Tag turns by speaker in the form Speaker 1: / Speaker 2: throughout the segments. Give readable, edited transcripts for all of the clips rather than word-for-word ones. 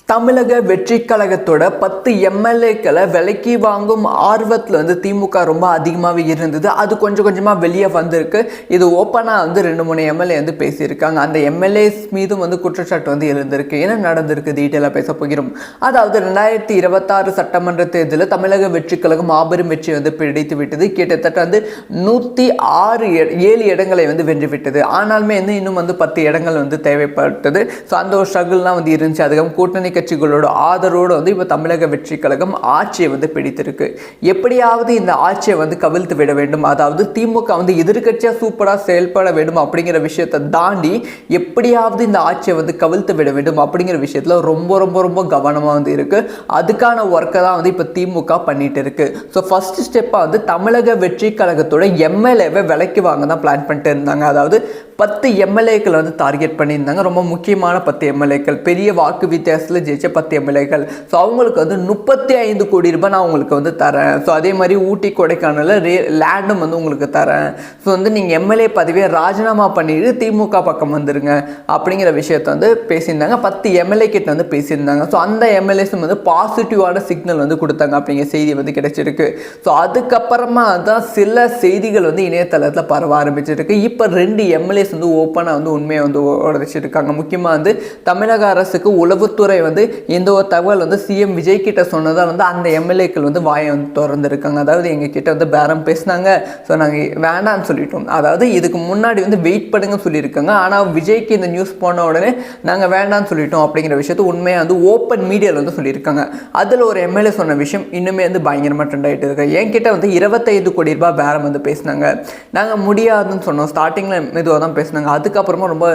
Speaker 1: தமிழக வெற்றி கழகத்தோட 10 எம்எல்ஏக்களை விலைக்கு வாங்கும் ஆர்வத்தில் திமுக ரொம்ப அதிகமாகவே இருந்தது. அது கொஞ்சம் கொஞ்சமாக வெளியே வந்திருக்கு. இது ஓப்பனாக 2-3 எம்எல்ஏ பேசியிருக்காங்க. அந்த எம்எல்ஏஸ் மீதும் குற்றச்சாட்டு எழுந்திருக்கு. என்ன நடந்திருக்கு டீட்டெயிலாக பேச போகிறோம். அதாவது 2026 சட்டமன்ற தேர்தலில் தமிழக வெற்றி கழகம் மாபெரும் வெற்றி பிடித்து விட்டது. கிட்டத்தட்ட 106 இடங்களை வென்று விட்டது. ஆனாலுமே இன்னும் 10 இடங்கள் தேவைப்பட்டது. ஸோ அந்த ஒரு ஸ்ட்ரகிள்லாம் இருந்துச்சு. அதுக்கு கூட்டணி கட்சிகளோட ஆதரவோடு இப்போ தமிழக வெற்றி கழகம் ஆட்சியை பிடித்திருக்கு. எப்படியாவது இந்த ஆட்சியை கவிழ்த்து விட வேண்டும், அதாவது திமுக எதிர்கட்சியாக சூப்பராக செயல்பட வேண்டும் அப்படிங்கிற விஷயத்தை தாண்டி எப்படியாவது இந்த ஆட்சியை கவிழ்த்து விட வேண்டும் அப்படிங்கிற விஷயத்தில் ரொம்ப ரொம்ப ரொம்ப கவனமாக இருக்கு. அதுக்கான ஒர்க்கை தான் இப்போ திமுக பண்ணிட்டு இருக்கு. ஸோ ஃபர்ஸ்ட் ஸ்டெப்பாக தமிழக வெற்றி கழகத்தோட எம்எல்ஏவை விலைக்கு வாங்க தான் பிளான் பண்ணிட்டு இருந்தாங்க. அதாவது 10 எம்எல்ஏக்கள் டார்கெட் பண்ணியிருந்தாங்க. ரொம்ப முக்கியமான 10 எம்எல்ஏக்கள், பெரிய வாக்கு வித்தியாசத்தில் ஜெயிச்ச 10 எம்எல்ஏக்கள். ஸோ அவங்களுக்கு 35 கோடி ரூபாய் நான் உங்களுக்கு தரேன். ஸோ அதே மாதிரி ஊட்டி கொடைக்கானலில் லேண்டும் உங்களுக்கு தரேன். ஸோ நீங்கள் எம்எல்ஏ பதவியை ராஜினாமா பண்ணிட்டு திமுக பக்கம் வந்துருங்க அப்படிங்கிற விஷயத்தை பேசியிருந்தாங்க. 10 எம்எல்ஏ கிட்ட பேசியிருந்தாங்க. ஸோ அந்த எம்எல்ஏஸும் பாசிட்டிவான சிக்னல் கொடுத்தாங்க அப்படிங்கிற செய்தி கிடைச்சிருக்கு. ஸோ அதுக்கப்புறமா தான் சில செய்திகள் இணையதளத்தில் பரவ ஆரம்பிச்சிருக்கு. இப்போ 2 எம்எல்ஏ ஓப்பனாக உண்மையை உடைச்சிருக்காங்க. முக்கியமாக தமிழக அரசுக்கு உளவுத்துறை எந்த ஒரு தகவல் சிஎம் விஜய் கிட்ட சொன்னதாக அந்த எம்எல்ஏக்கள் வாயை திறந்துருக்காங்க. அதாவது எங்கள் கிட்ட பேரம் பேசினாங்க. ஸோ நாங்கள் வேண்டாம்னு சொல்லிட்டோம். அதாவது இதுக்கு முன்னாடி வெயிட் பண்ணுங்க சொல்லியிருக்காங்க. ஆனால் விஜய்க்கு இந்த நியூஸ் போன உடனே நாங்கள் வேண்டாம்னு சொல்லிட்டோம் அப்படிங்கிற விஷயத்தை உண்மையாக ஓப்பன் மீடியாவில் சொல்லியிருக்காங்க. அதில் ஒரு எம்எல்ஏ சொன்ன விஷயம் இன்னுமே பயங்கரமாக ட்ரெண்ட் ஆகிட்டு இருக்கு. என்கிட்ட 25 கோடி ரூபாய் பேரம் பேசினாங்க. நாங்கள் முடியாதுன்னு சொன்னோம். ஸ்டார்டிங்கில் மெதுவாக தான் பேசினாங்க. அதுக்கப்புறமா ரொம்ப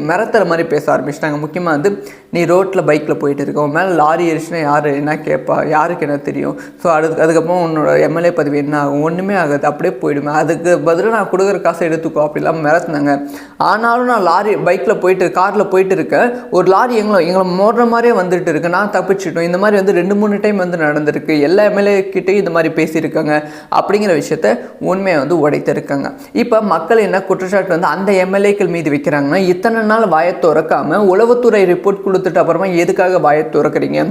Speaker 1: மிரத்துற மாதிரி பேச ஆரம்பிச்சிட்டாங்க. முக்கியமாக நீ ரோட்டில் பைக்கில் போயிட்டு இருக்க, உன் மேலே லாரி ஏறிச்சுன்னா யார் என்ன கேட்பா, யாருக்கு என்ன தெரியும். ஸோ அதுக்கப்புறம் உன்னோட எம்எல்ஏ பதவி என்ன ஆகும், ஒன்றுமே ஆகாது, அப்படியே போயிடுவேன். அதுக்கு பதிலாக நான் கொடுக்குற காசை எடுத்துக்கோ அப்படிலாம் மிரத்துனாங்க. ஆனாலும் நான் பைக்கில் காரில் போயிட்டு இருக்கேன். ஒரு லாரி எங்களை மோடுற மாதிரியே வந்துட்டு இருக்கு. நான் தப்பிச்சிட்டோம். இந்த மாதிரி 2-3 டைம் நடந்திருக்கு. எல்லா எம்எல்ஏ கிட்டையும் இந்த மாதிரி பேசியிருக்காங்க அப்படிங்கிற விஷயத்த உண்மையை உடைத்திருக்காங்க. இப்போ மக்கள் என்ன குற்றச்சாட்டு அந்த எம்எல்ஏக்கள் மீது வைக்கிறாங்கன்னா, இத்தனை நாள் வாயை திறக்காம உளவுத்துறை ரிப்போர்ட் கொடுத்துட்டு அப்புறமா எதுக்காக வாயை திறக்கிறீங்க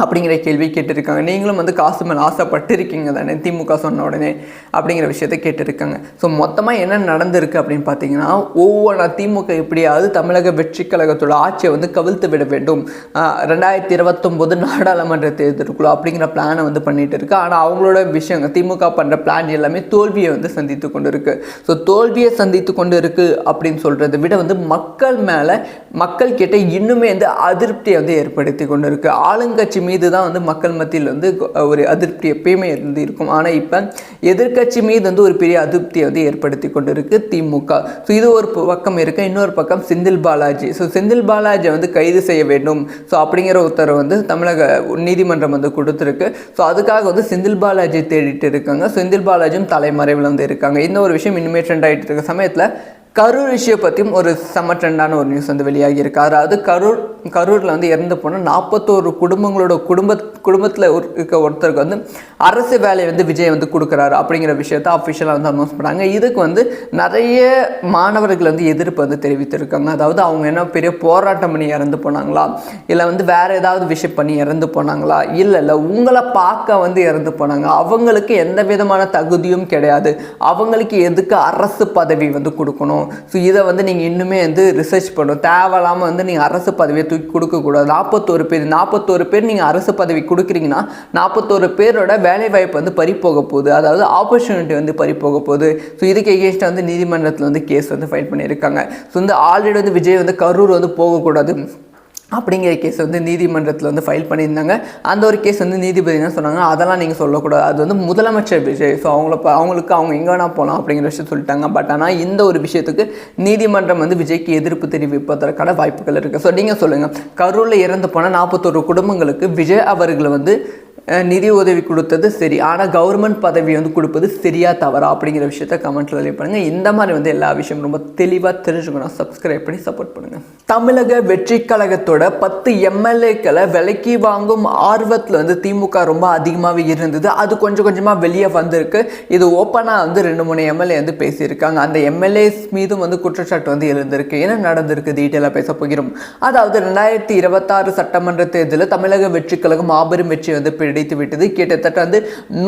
Speaker 1: அப்படிங்கிற கேள்வி கேட்டிருக்காங்க. நீங்களும் காசு மேலே ஆசைப்பட்டிருக்கீங்க தானே திமுக சொன்ன உடனே அப்படிங்கிற விஷயத்த கேட்டிருக்காங்க. ஸோ மொத்தமாக என்ன நடந்திருக்கு அப்படின்னு பார்த்தீங்கன்னா, ஒவ்வொன்றா திமுக எப்படியாவது தமிழக வெற்றி கழகத்தோட ஆட்சியை கவிழ்த்து விட வேண்டும், 2029 நாடாளுமன்ற தேர்தலுக்குள்ள அப்படிங்கிற பிளானை பண்ணிட்டு இருக்கு. ஆனால் அவங்களோட விஷயங்கள் திமுக பண்ணுற பிளான் எல்லாமே தோல்வியை சந்தித்து கொண்டு இருக்கு. ஸோ தோல்வியை சந்தித்து கொண்டு இருக்கு அப்படின்னு சொல்கிறத விட மக்கள் மேலே மக்கள் கிட்ட இன்னுமே அதிருப்தியை ஏற்படுத்தி கொண்டு இருக்கு. ஆளுங்கட்சி மீது தான் மக்கள் மத்தியில் ஒரு அதிருப்தி எப்பயுமே இருக்கும். ஆனால் இப்போ எதிர்கட்சி மீது ஒரு பெரிய அதிருப்தியை ஏற்படுத்தி கொண்டு இருக்கு திமுக. ஸோ இது ஒரு பக்கம் இருக்கு. இன்னொரு பக்கம் செந்தில் பாலாஜி. ஸோ செந்தில் பாலாஜியை கைது செய்ய வேண்டும் ஸோ அப்படிங்கிற உத்தரவு தமிழக நீதிமன்றம் கொடுத்துருக்கு. ஸோ அதுக்காக செந்தில் பாலாஜி தேடிட்டு இருக்காங்க. செந்தில் பாலாஜியும் தலைமறைவில் இருக்காங்க. இந்த ஒரு விஷயம் இனிமேல் ட்ரெண்ட் ஆகிட்டு இருக்க சமயத்தில் கரூர் விஷயம் பற்றியும் ஒரு செம்ம ட்ரெண்டான ஒரு நியூஸ் வெளியாகி இருக்கு. அதாவது கரூரில் இறந்து போன 41 குடும்பங்களோட குடும்பத்தில் இருக்க ஒருத்தருக்கு அரசு வேலையை விஜய் கொடுக்குறாரு அப்படிங்கிற விஷயத்த அஃபிஷியலாக அனௌன்ஸ் பண்ணாங்க. இதுக்கு நிறைய மாணவர்கள் எதிர்ப்பு தெரிவித்திருக்காங்க. அதாவது அவங்க என்ன பெரிய போராட்டம் பண்ணி இறந்து போனாங்களா, இல்லை வேற ஏதாவது விஷயம் பண்ணி இறந்து போனாங்களா, இல்லை உங்களை பார்க்க இறந்து போனாங்க, அவங்களுக்கு எந்த விதமான தகுதியும் கிடையாது, அவங்களுக்கு எதுக்கு அரசு பதவி கொடுக்கணும். ஸோ இதை நீங்கள் இன்னுமே ரிசர்ச் பண்ணணும். தேவையில்லாமல் நீங்கள் அரசு பதவியை தூக்கி கொடுக்கக்கூடாது. 41 பேர் நீங்கள் அரசு பதவி கொடுக்குறீங்கன்னா 41 பேரோட வேலை வாய்ப்பு பறிப்போக போகுது. அதாவது ஆப்பர்ச்சுனிட்டி பறிப்போக போகுது. ஸோ இதுக்கு எகேன்ஸ்டாக நீதிமன்றத்தில் கேஸ் ஃபைல் பண்ணியிருக்காங்க. ஸோ விஜய் கரூர் போகக்கூடாது அப்படிங்கிற கேஸ் நீதிமன்றத்தில் ஃபைல் பண்ணியிருந்தாங்க. அந்த ஒரு கேஸ் நீதிபதி என்ன சொன்னாங்க, அதெல்லாம் நீங்கள் சொல்லக்கூடாது, அது முதலமைச்சர் விஜய், ஸோ அவங்களுக்கு அவங்க எங்கே வேணால் போகலாம் அப்படிங்கிற விஷயம் சொல்லிட்டாங்க. பட் ஆனால் இந்த ஒரு விஷயத்துக்கு நீதிமன்றம் விஜய்க்கு எதிர்ப்பு தெரிவிப்பதற்கான வாய்ப்புகள் இருக்குது. ஸோ நீங்கள் சொல்லுங்கள், கரூரில் இறந்து போன 41 குடும்பங்களுக்கு விஜய் அவர்கள் நிதி உதவி கொடுத்தது சரி, ஆனால் கவர்மெண்ட் பதவி வந்து கொடுப்பது சரியா தவறா அப்படிங்கிற விஷயத்த கமெண்ட்ல லீவ் பண்ணுங்கள். இந்த மாதிரி வந்து எல்லா விஷயம் ரொம்ப தெளிவாக தெரிஞ்சுக்கணும். சப்ஸ்கிரைப் பண்ணி சப்போர்ட் பண்ணுங்கள். தமிழக வெற்றி கழகத்தோட 10 எம்எல்ஏக்களை விலைக்கு வாங்கும் ஆர்வத்தில் வந்து திமுக ரொம்ப அதிகமாகவே இருந்தது. அது கொஞ்சம் கொஞ்சமாக வெளியே வந்திருக்கு. இது ஓப்பனாக வந்து 2-3 எம்எல்ஏ வந்து பேசியிருக்காங்க. அந்த எம்எல்ஏஸ் மீதும் வந்து குற்றச்சாட்டு வந்து இருந்திருக்கு. என்ன நடந்திருக்கு டீட்டெயிலாக பேச போகிறோம். அதாவது 2026 சட்டமன்ற தேர்தலில் தமிழக வெற்றி கழகம் மாபெரும் வெற்றி வந்து பிடித்து விட்டது. கிட்டத்தட்ட வந்து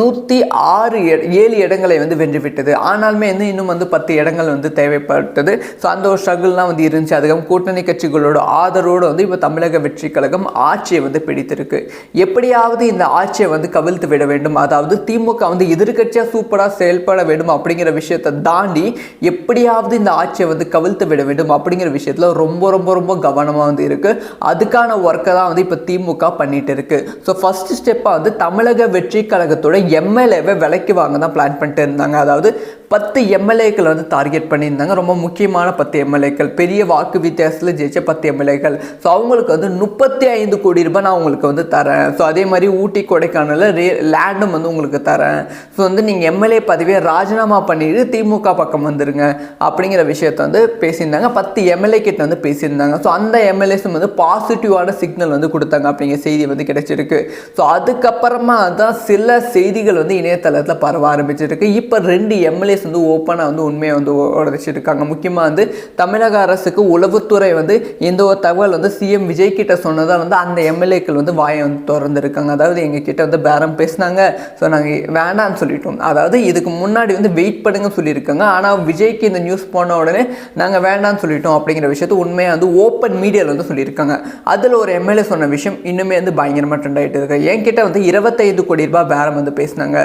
Speaker 1: 107 இடங்களை வந்து வென்று விட்டது. ஆனாலுமே இன்னும் வந்து 10 இடங்கள் வந்து தேவைப்பட்டது. ஸோ அந்த ஒரு ஸ்ட்ரகிள்லாம் வந்து இருந்துச்சு. அதுவும் கூட்டணி கட்சிகளோட ஆதரவோடு வந்து இப்போ தமிழக வெற்றி கழகம் ஆட்சியை வந்து பிடித்திருக்கு. எப்படியாவது இந்த ஆட்சியை வந்து கவிழ்த்து விட வேண்டும், அதாவது திமுக வந்து எதிர்கட்சியாக சூப்பராக செயல்பட வேண்டும் அப்படிங்கிற விஷயத்தை தாண்டி எப்படியாவது இந்த ஆட்சியை வந்து கவிழ்த்து விட வேண்டும் அப்படிங்கிற விஷயத்தில் ரொம்ப ரொம்ப ரொம்ப கவனமாக வந்து இருக்கு. அதுக்கான ஒர்க்கை தான் வந்து இப்போ திமுக பண்ணிட்டு இருக்கு. ஸோ ஃபர்ஸ்ட் ஸ்டெப்பாக வந்து தமிழக வெற்றி கழகத்தோட எம்எல்ஏவை விலைக்கு வாங்க தான் பிளான் பண்ணிட்டு இருந்தாங்க. அதாவது 10 எம்எல்ஏக்கள் வந்து டார்கெட் பண்ணியிருந்தாங்க. ரொம்ப முக்கியமான 10 எம்எல்ஏக்கள், பெரிய வாக்கு வித்தியாசத்தில் ஜெயிச்ச 10 எம்எல்ஏக்கள். ஸோ அவங்களுக்கு வந்து 35 கோடி ரூபாய் நான் உங்களுக்கு வந்து தரேன். ஸோ அதே மாதிரி ஊட்டி கொடைக்கானலில் லேண்டும் வந்து உங்களுக்கு தரேன். ஸோ வந்து நீங்கள் எம்எல்ஏ பதவியை ராஜினாமா பண்ணிட்டு திமுக பக்கம் வந்துருங்க அப்படிங்கிற விஷயத்த வந்து பேசியிருந்தாங்க. 10 எம்எல்ஏ கிட்ட வந்து பேசியிருந்தாங்க. ஸோ அந்த எம்எல்ஏஸும் வந்து பாசிட்டிவான சிக்னல் வந்து கொடுத்தாங்க அப்படிங்கிற செய்தி வந்து கிடைச்சிருக்கு. ஸோ அதுக்கப்புறமா தான் சில செய்திகள் வந்து இணையதளத்தில் பரவ ஆரம்பிச்சிருக்கு. இப்போ 2 எம்எல்ஏஸ் வந்து ஓப்பனாக வந்து உண்மையை வந்து உடச்சிருக்காங்க. முக்கியமாக வந்து தமிழக அரசுக்கு உளவுத்துறை வந்து இந்த ஒரு தகவல் வந்து சிஎம் விஜய் கிட்ட சொன்னதால் வந்து அந்த எம்எல்ஏக்கள் வந்து வாயை வந்து திறந்துருக்காங்க. அதாவது எங்கள் கிட்ட வந்து பேரம் பேசினாங்க. ஸோ நாங்கள் வேண்டான்னு சொல்லிட்டோம். அதாவது இதுக்கு முன்னாடி வந்து வெயிட் பண்ணுங்க சொல்லியிருக்காங்க. ஆனால் விஜய்க்கு இந்த நியூஸ் போன உடனே நாங்கள் வேண்டான்னு சொல்லிட்டோம் அப்படிங்கிற விஷயத்தை உண்மையாக வந்து ஓப்பன் மீடியாவில் வந்து சொல்லியிருக்காங்க. அதில் ஒரு எம்எல்ஏ சொன்ன விஷயம் இன்னுமே வந்து பயங்கரமாக ட்ரெண்ட் ஆகிட்டு இருக்கு. என்கிட்ட வந்து 25 கோடி ரூபாய் பேரம் வந்து பேசினாங்க.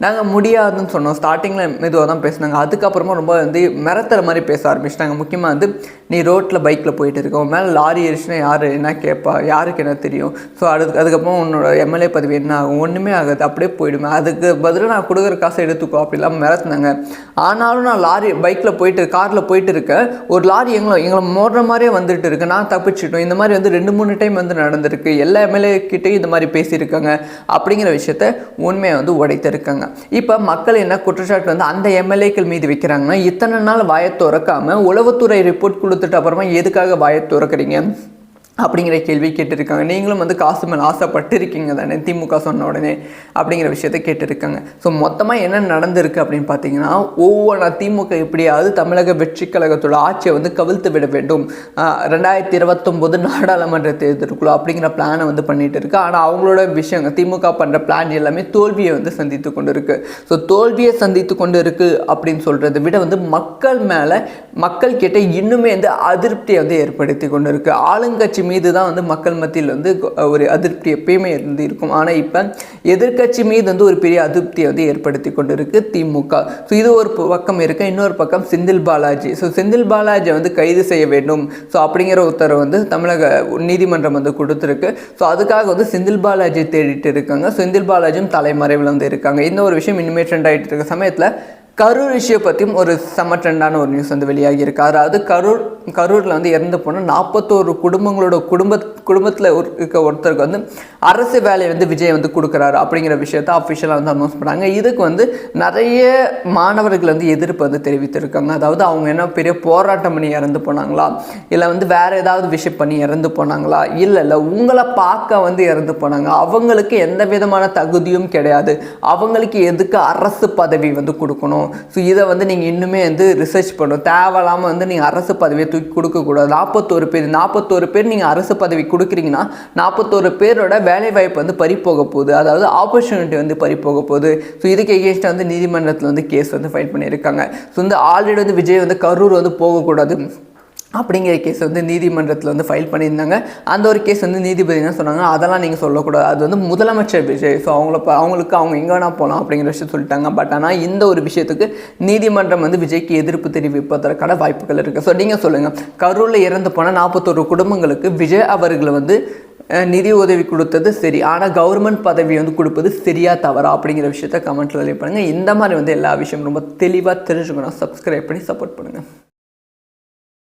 Speaker 1: நாங்கள் முடியாதுன்னு சொன்னோம். ஸ்டார்டிங்கில் மெதுவாக தான் பேசினாங்க. அதுக்கப்புறமா ரொம்ப வந்து மிரத்துற மாதிரி பேச ஆரம்பிச்சிட்டாங்க. முக்கியமாக வந்து நீ ரோட்டில் பைக்கில் போயிட்டு இருக்க, உன் மேலே லாரி ஏறிச்சுன்னா யார் என்ன கேட்பா, யாருக்கு என்ன தெரியும். ஸோ அதுக்கப்புறம் உன்னோட எம்எல்ஏ பதவி என்ன ஆகும், ஒன்றுமே ஆகாது, அப்படியே போயிடுவேன். அதுக்கு பதிலாக நான் கொடுக்குற காசை எடுத்துக்கோ அப்படிலாம் மிரத்துனாங்க. ஆனாலும் நான் பைக்கில் போயிட்டு காரில் போயிட்டு இருக்கேன். ஒரு லாரி எங்களை மோடுற மாதிரியே வந்துட்டு இருக்கு. நான் தப்பிச்சிட்டோம். இந்த மாதிரி வந்து 2-3 டைம் வந்து நடந்திருக்கு. எல்லா எம்எல்ஏ கிட்டையும் இந்த மாதிரி பேசியிருக்காங்க அப்படிங்கிற விஷயத்த உண்மையை வந்து உடைத்திருக்காங்க. இப்போ மக்கள் என்ன குற்றச்சாட்டு வந்து அந்த எம்எல்ஏக்கள் மீது வைக்கிறாங்கன்னா, இத்தனை நாள் வாயை திறக்காம உளவுத்துறை ரிப்போர்ட் கொடுத்துட்டு அப்புறமா எதுக்காக வாயை திறக்கிறீங்க அப்படிங்கிற கேள்வி கேட்டிருக்காங்க. நீங்களும் வந்து காசு மேலே ஆசைப்பட்டிருக்கீங்க தானே திமுக சொன்ன உடனே அப்படிங்கிற விஷயத்தை கேட்டிருக்காங்க. ஸோ மொத்தமாக என்ன நடந்திருக்கு அப்படின்னு பார்த்தீங்கன்னா, ஒவ்வொன்றா திமுக எப்படியாவது தமிழக வெற்றி கழகத்தோட ஆட்சியை வந்து கவிழ்த்து விட வேண்டும், 2029 நாடாளுமன்ற தேர்தலுக்குள்ள அப்படிங்கிற பிளானை வந்து பண்ணிட்டு இருக்கு. ஆனால் அவங்களோட விஷயங்கள் திமுக பண்ணுற பிளான் எல்லாமே தோல்வியை வந்து சந்தித்து கொண்டு இருக்கு. ஸோ தோல்வியை சந்தித்து கொண்டு இருக்கு அப்படின்னு சொல்கிறத விட வந்து மக்கள் கிட்ட இன்னுமே வந்து அதிருப்தியை வந்து ஏற்படுத்தி கொண்டு இருக்கு. ஆளுங்கட்சி மீது தான் வந்து மக்கள் மத்தியில் வந்து ஒரு அதிருப்தி எப்பயுமே இருந்து இருக்கும். ஆனால் இப்போ எதிர்கட்சி மீது வந்து ஒரு பெரிய அதிருப்தியை வந்து ஏற்படுத்தி கொண்டு இருக்கு திமுக. ஸோ இது ஒரு பக்கம் இருக்கு. இன்னொரு பக்கம் செந்தில் பாலாஜி. ஸோ செந்தில் பாலாஜியை வந்து கைது செய்ய வேண்டும் ஸோ அப்படிங்கிற உத்தரவு வந்து தமிழக நீதிமன்றம் வந்து கொடுத்துருக்கு. ஸோ அதுக்காக வந்து செந்தில் பாலாஜி தேடிட்டு இருக்காங்க. செந்தில் பாலாஜியும் தலைமறைவில் வந்து இருக்காங்க. இந்த ஒரு விஷயம் இனிமே ட்ரெண்ட் ஆகிட்டு இருக்க சமயத்தில் கரூர் விஷயம் பற்றியும் ஒரு செம்ம ட்ரெண்டான ஒரு நியூஸ் வந்து வெளியாகி இருக்கு. அதாவது கரூரில் வந்து இறந்து போன 41 குடும்பங்களோட குடும்பத்தில் இருக்க ஒருத்தருக்கு வந்து அரசு வேலையை வந்து விஜய் வந்து கொடுக்குறாரு அப்படிங்கிற விஷயத்த அஃபிஷியலாக வந்து அனௌன்ஸ் பண்ணாங்க. இதுக்கு வந்து நிறைய மாணவர்கள் வந்து எதிர்ப்பு வந்து தெரிவித்திருக்காங்க. அதாவது அவங்க என்ன பெரிய போராட்டம் பண்ணி இறந்து போனாங்களா, இல்லை வந்து வேறு ஏதாவது விஷயம் பண்ணி இறந்து போனாங்களா, இல்லை உங்களை பார்க்க வந்து இறந்து போனாங்க, அவங்களுக்கு எந்த விதமான தகுதியும் கிடையாது, அவங்களுக்கு எதுக்கு அரசு பதவி வந்து கொடுக்கணும். ஸோ இதை வந்து நீங்கள் இன்னுமே வந்து ரிசர்ச் பண்ணணும். தேவையில்லாமல் வந்து நீங்கள் அரசு பதவியை தூக்கி கொடுக்கக்கூடாது. 41 பேர் நீங்கள் அரசு பதவி கொடுக்குறீங்கன்னா 41 பேரோட வேலை வாய்ப்பு வந்து பறிப்போக போகுது. அதாவது ஆப்பர்ச்சுனிட்டி வந்து பறிப்போக போகுது. ஸோ இதுக்கு எகேன்ஸ்டாக வந்து நீதிமன்றத்தில் வந்து கேஸ் வந்து ஃபைல் பண்ணியிருக்காங்க. ஸோ வந்து ஆல்ரெடி வந்து விஜய் வந்து கரூர் வந்து போகக்கூடாது அப்படிங்கிற கேஸ் வந்து நீதிமன்றத்தில் வந்து ஃபைல் பண்ணியிருந்தாங்க. அந்த ஒரு கேஸ் வந்து நீதிபதி என்ன சொன்னாங்க, அதெல்லாம் நீங்கள் சொல்லக்கூடாது, அது வந்து முதலமைச்சர் விஜய், ஸோ அவங்களுக்கு அவங்க எங்கே வேணால் போகலாம் அப்படிங்கிற விஷயம் சொல்லிட்டாங்க. பட் ஆனால் இந்த ஒரு விஷயத்துக்கு நீதிமன்றம் வந்து விஜய்க்கு எதிர்ப்பு தெரிவிப்பதற்கான வாய்ப்புகள் இருக்குது. ஸோ நீங்கள் சொல்லுங்கள், கரூரில் இறந்து போன 41 குடும்பங்களுக்கு விஜய் அவர்களை வந்து நிதி உதவி கொடுத்தது சரி, ஆனால் கவர்மெண்ட் பதவி வந்து கொடுப்பது சரியா தவறா அப்படிங்கிற விஷயத்த கமெண்ட்டில் லீவ் பண்ணுங்கள். இந்த மாதிரி வந்து எல்லா விஷயம் ரொம்ப தெளிவாக தெரிஞ்சுக்கணும். சப்ஸ்கிரைப் பண்ணி சப்போர்ட் பண்ணுங்கள்.